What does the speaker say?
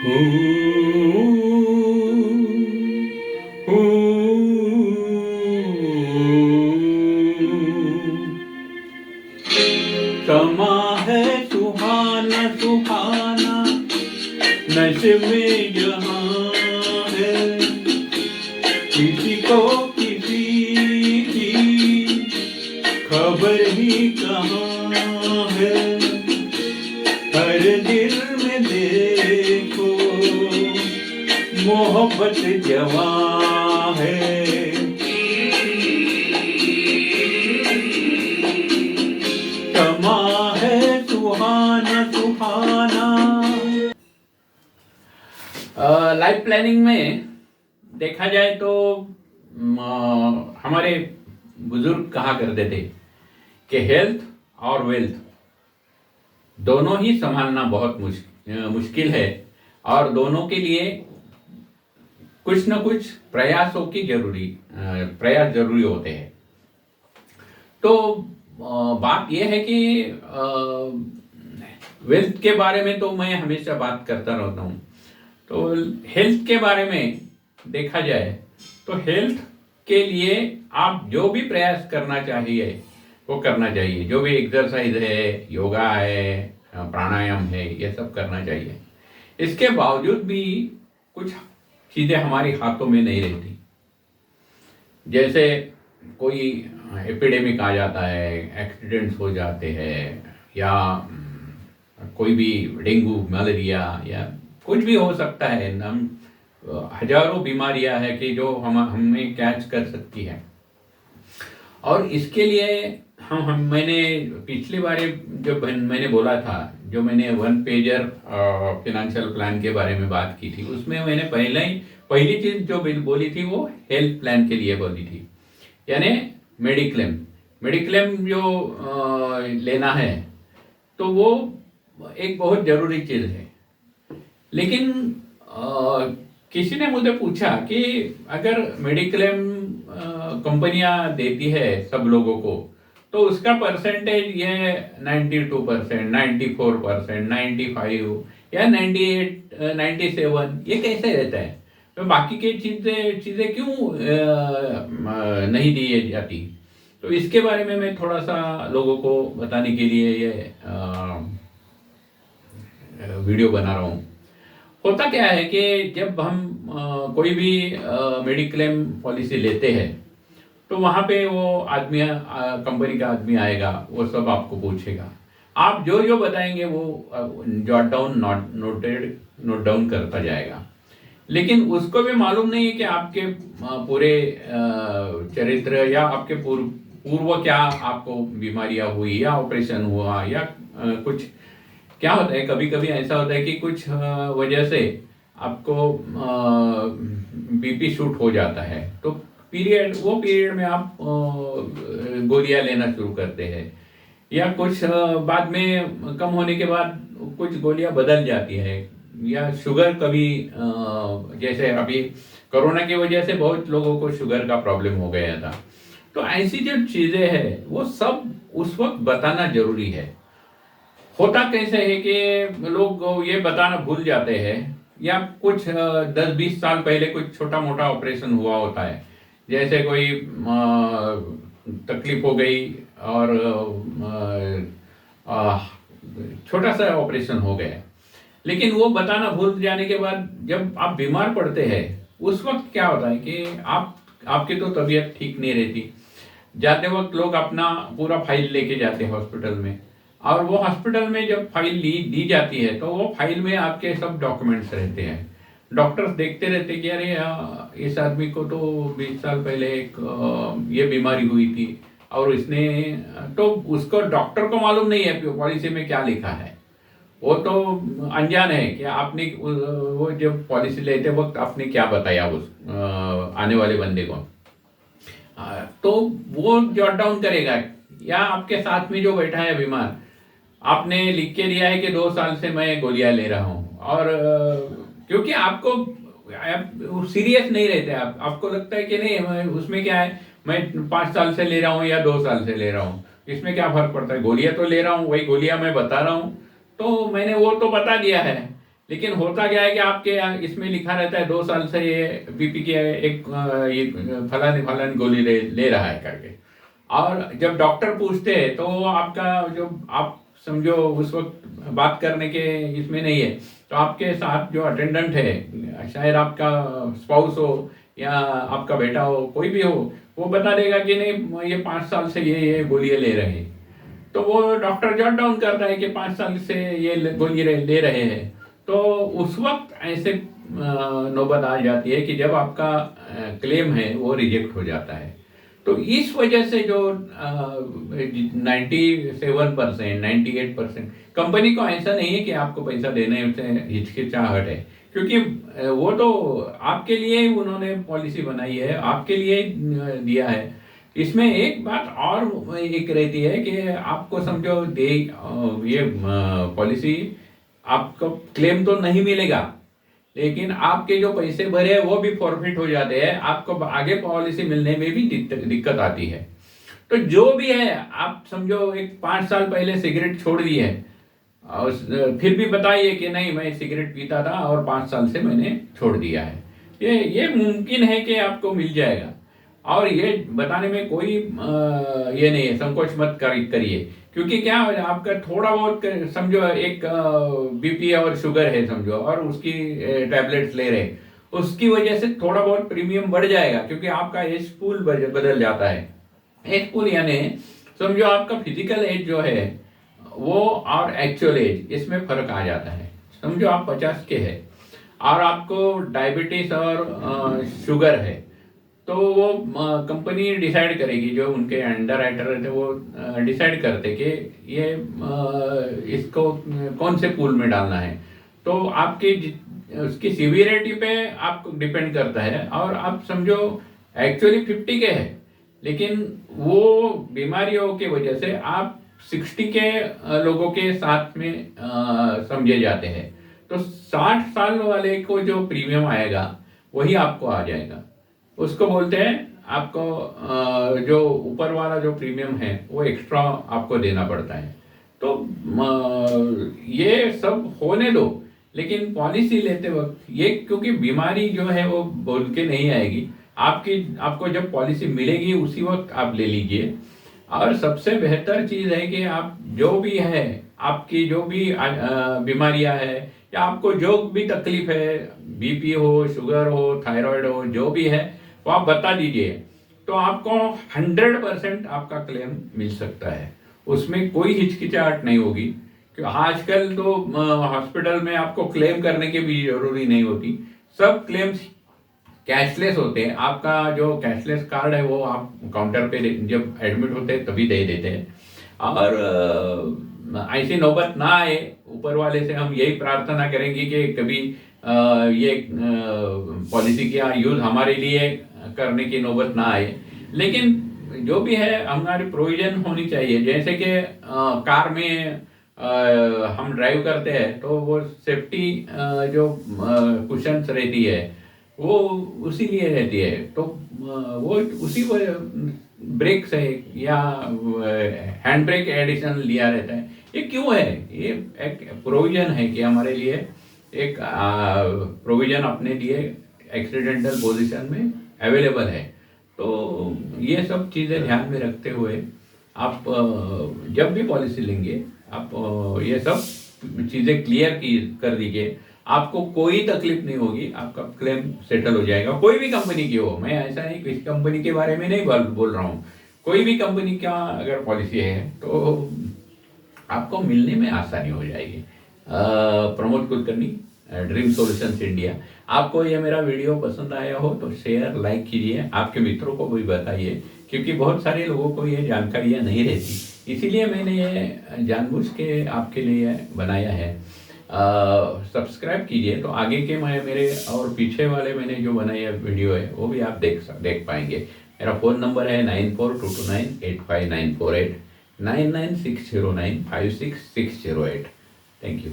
समा है सुहाना सुहाना नशे में यहाँ है, किसी को किसी की खबर ही कहाँ है। हर दिल में देखो मोहब्बत जवां है। समा है सुहाना सुहाना। लाइफ प्लानिंग में देखा जाए तो हमारे बुजुर्ग कहा करते थे कि हेल्थ और वेल्थ दोनों ही संभालना बहुत मुश्किल है और दोनों के लिए कुछ न कुछ प्रयास जरूरी होते हैं। तो बात यह है कि वेल्थ के बारे में तो मैं हमेशा बात करता रहता हूँ। तो हेल्थ के बारे में देखा जाए तो हेल्थ के लिए आप जो भी प्रयास करना चाहिए वो करना चाहिए। जो भी एक्सरसाइज है, योगा है, प्राणायाम है, ये सब करना चाहिए। इसके बावजूद भी कुछ चीज़ें हमारे हाथों में नहीं रहती। जैसे कोई एपिडेमिक आ जाता है, एक्सीडेंट्स हो जाते हैं, या कोई भी डेंगू, मलेरिया या कुछ भी हो सकता है। हम हजारों बीमारियां हैं कि जो हमें कैच कर सकती है। और इसके लिए मैंने पिछली बार जब मैंने बोला था, जो मैंने 1 पेजर फिनेंशियल प्लान के बारे में बात की थी, उसमें मैंने पहली चीज जो बोली थी वो हेल्थ प्लान के लिए बोली थी, यानी मेडिक्लेम जो लेना है तो वो एक बहुत जरूरी चीज है। लेकिन किसी ने मुझे पूछा कि अगर मेडिक्लेम कंपनियां देती है सब लोगों को तो उसका परसेंटेज ये 92%, 94%, 95 या 98, 97 ये कैसे रहता है? तो बाकी के चीजें क्यों नहीं दी जाती? तो इसके बारे में मैं थोड़ा सा लोगों को बताने के लिए ये वीडियो बना रहा हूँ। होता क्या है कि जब हम कोई भी मेडिक्लेम पॉलिसी लेते हैं तो वहाँ पे वो आदमी कंपनी का आदमी आएगा, वो सब आपको पूछेगा। आप जो जो बताएंगे वो नोट डाउन करता जाएगा। लेकिन उसको भी मालूम नहीं है कि आपके पूरे चरित्र या आपके पूर्व क्या आपको बीमारियां हुई या ऑपरेशन हुआ या कुछ क्या होता है। कभी कभी ऐसा होता है कि कुछ वजह से आपको बीपी शूट हो जाता है, तो पीरियड में आप गोलियां लेना शुरू करते हैं, या कुछ बाद में कम होने के बाद कुछ गोलियां बदल जाती है, या शुगर कभी जैसे अभी कोरोना की वजह से बहुत लोगों को शुगर का प्रॉब्लम हो गया था। तो ऐसी जो चीजें हैं वो सब उस वक्त बताना जरूरी है। होता कैसे है कि लोग ये बताना भूल जाते हैं, या कुछ 10-20 साल पहले कुछ छोटा मोटा ऑपरेशन हुआ होता है, जैसे कोई तकलीफ हो गई और छोटा सा ऑपरेशन हो गया। लेकिन वो बताना भूल जाने के बाद जब आप बीमार पड़ते हैं उस वक्त क्या होता है कि आपकी तो तबीयत ठीक नहीं रहती। जाते वक्त लोग अपना पूरा फाइल लेके जाते हैं हॉस्पिटल में, और वो हॉस्पिटल में जब फाइल दी जाती है तो वो फाइल में आपके सब डॉक्यूमेंट्स रहते हैं। डॉक्टर्स देखते रहते कि अरे इस आदमी को तो 20 साल पहले एक ये बीमारी हुई थी, और इसने तो उसको डॉक्टर को मालूम नहीं है पॉलिसी में क्या लिखा है। वो तो अनजान है कि आपने वो जब पॉलिसी लेते वक्त आपने क्या बताया उस आने वाले बंदे को। तो वो जॉट डाउन करेगा, या आपके साथ में जो बैठा है बीमार, आपने लिख के दिया है कि 2 साल से मैं गोलियां ले रहा हूँ, और क्योंकि आपको सीरियस नहीं रहते, आपको लगता है कि नहीं उसमें क्या है, मैं 5 साल से ले रहा हूँ या 2 साल से ले रहा हूँ, इसमें क्या फर्क पड़ता है, गोलियां तो ले रहा हूँ, वही गोलियां मैं बता रहा हूँ, तो मैंने वो तो बता दिया है। लेकिन होता क्या है कि आपके इसमें लिखा रहता है 2 साल से ये बीपी की एक ये फलानी फलानी गोली ले रहा है करके। और जब डॉक्टर पूछते हैं तो आपका जो आप समझो उस वक्त बात करने के इसमें नहीं है, तो आपके साथ जो अटेंडेंट है, शायद आपका स्पाउस हो या आपका बेटा हो, कोई भी हो, वो बता देगा कि नहीं ये 5 साल से ये गोलियां ले रहे हैं। तो वो डॉक्टर जॉट डाउन करता है कि 5 साल से ये गोली ले रहे हैं। तो उस वक्त ऐसे नौबत आ जाती है कि जब आपका क्लेम है वो रिजेक्ट हो जाता है। तो इस वजह से जो 97%, 98% कंपनी को ऐसा नहीं है कि आपको पैसा देने में हिचकिचाहट है, क्योंकि वो तो आपके लिए ही उन्होंने पॉलिसी बनाई है, आपके लिए ही दिया है। इसमें एक बात और एक रहती है कि आपको समझो ये पॉलिसी आपको क्लेम तो नहीं मिलेगा, लेकिन आपके जो पैसे भरे हैं वो भी फॉरफिट हो जाते हैं, आपको आगे पॉलिसी मिलने में भी दिक्कत आती है। तो जो भी है, आप समझो एक 5 साल पहले सिगरेट छोड़ दी है और फिर भी बताइए कि नहीं मैं सिगरेट पीता था और 5 साल से मैंने छोड़ दिया है, ये मुमकिन है कि आपको मिल जाएगा। और ये बताने में कोई ये नहीं है, संकोच मत करिए, क्योंकि क्या हो आपका थोड़ा बहुत समझो एक बीपी और शुगर है समझो, और उसकी टैबलेट्स ले रहे, उसकी वजह से थोड़ा बहुत प्रीमियम बढ़ जाएगा, क्योंकि आपका एज पूल बदल जाता है। एज पूल यानी समझो आपका फिजिकल एज जो है वो और एक्चुअल एज, इसमें फर्क आ जाता है। समझो आप 50 के हैं और आपको डायबिटीज और शुगर है, तो वो कंपनी डिसाइड करेगी, जो उनके अंडर राइटर रहते वो डिसाइड करते कि ये इसको कौन से पूल में डालना है। तो आपकी उसकी सीवियरिटी पे आपको डिपेंड करता है। और आप समझो एक्चुअली 50 के है, लेकिन वो बीमारियों की वजह से आप 60 के लोगों के साथ में समझे जाते हैं। तो 60 साल वाले को जो प्रीमियम आएगा वही आपको आ जाएगा, उसको बोलते हैं आपको जो ऊपर वाला जो प्रीमियम है वो एक्स्ट्रा आपको देना पड़ता है। तो ये सब होने दो, लेकिन पॉलिसी लेते वक्त ये, क्योंकि बीमारी जो है वो बोल के नहीं आएगी, आपको जब पॉलिसी मिलेगी उसी वक्त आप ले लीजिए। और सबसे बेहतर चीज़ है कि आप जो भी है, आपकी जो भी बीमारियां है या आपको जो भी तकलीफ है, बीपी हो, शुगर हो, थायराइड हो, जो भी है वो आप बता दीजिए, तो आपको 100% आपका क्लेम मिल सकता है, उसमें कोई हिचकिचाहट नहीं होगी। क्योंकि आजकल तो हॉस्पिटल में आपको क्लेम करने की भी जरूरी नहीं होती, सब क्लेम्स कैशलेस होते हैं। आपका जो कैशलेस कार्ड है वो आप काउंटर पे जब एडमिट होते हैं तभी दे देते हैं। और ऐसी नौबत ना आए, ऊपर वाले से हम यही प्रार्थना करेंगे कि कभी ये पॉलिसी का यूज हमारे लिए करने की नौबत ना आए। लेकिन जो भी है हमारी प्रोविजन होनी चाहिए, जैसे कि कार में हम ड्राइव करते हैं तो वो सेफ्टी जो कुशन्स रहती है वो उसी लिए रहती है, तो वो उसी को ब्रेक्स है या हैंड ब्रेक एडिशनल लिया रहता है। ये क्यों है? ये एक प्रोविजन है कि हमारे लिए एक प्रोविजन अपने लिए एक्सीडेंटल पोजीशन में अवेलेबल है। तो ये सब चीज़ें ध्यान में रखते हुए आप जब भी पॉलिसी लेंगे आप ये सब चीज़ें क्लियर कर दीजिए, आपको कोई तकलीफ नहीं होगी, आपका क्लेम सेटल हो जाएगा। कोई भी कंपनी की हो, मैं ऐसा नहीं किसी कंपनी के बारे में नहीं बोल रहा हूँ, कोई भी कंपनी का अगर पॉलिसी है तो आपको मिलने में आसानी हो जाएगी। Pramod Kulkarni, dream solutions India. आपको ये मेरा वीडियो पसंद आया हो तो शेयर लाइक कीजिए, आपके मित्रों को भी बताइए, क्योंकि बहुत सारे लोगों को ये जानकारियाँ नहीं रहती, इसीलिए मैंने ये जानबूझ के आपके लिए बनाया है। सब्सक्राइब कीजिए तो आगे के मेरे और पीछे वाले मैंने जो बनाया वीडियो है वो भी आप देख पाएंगे। मेरा फ़ोन नंबर है 9422985948, 9960956608। Thank you.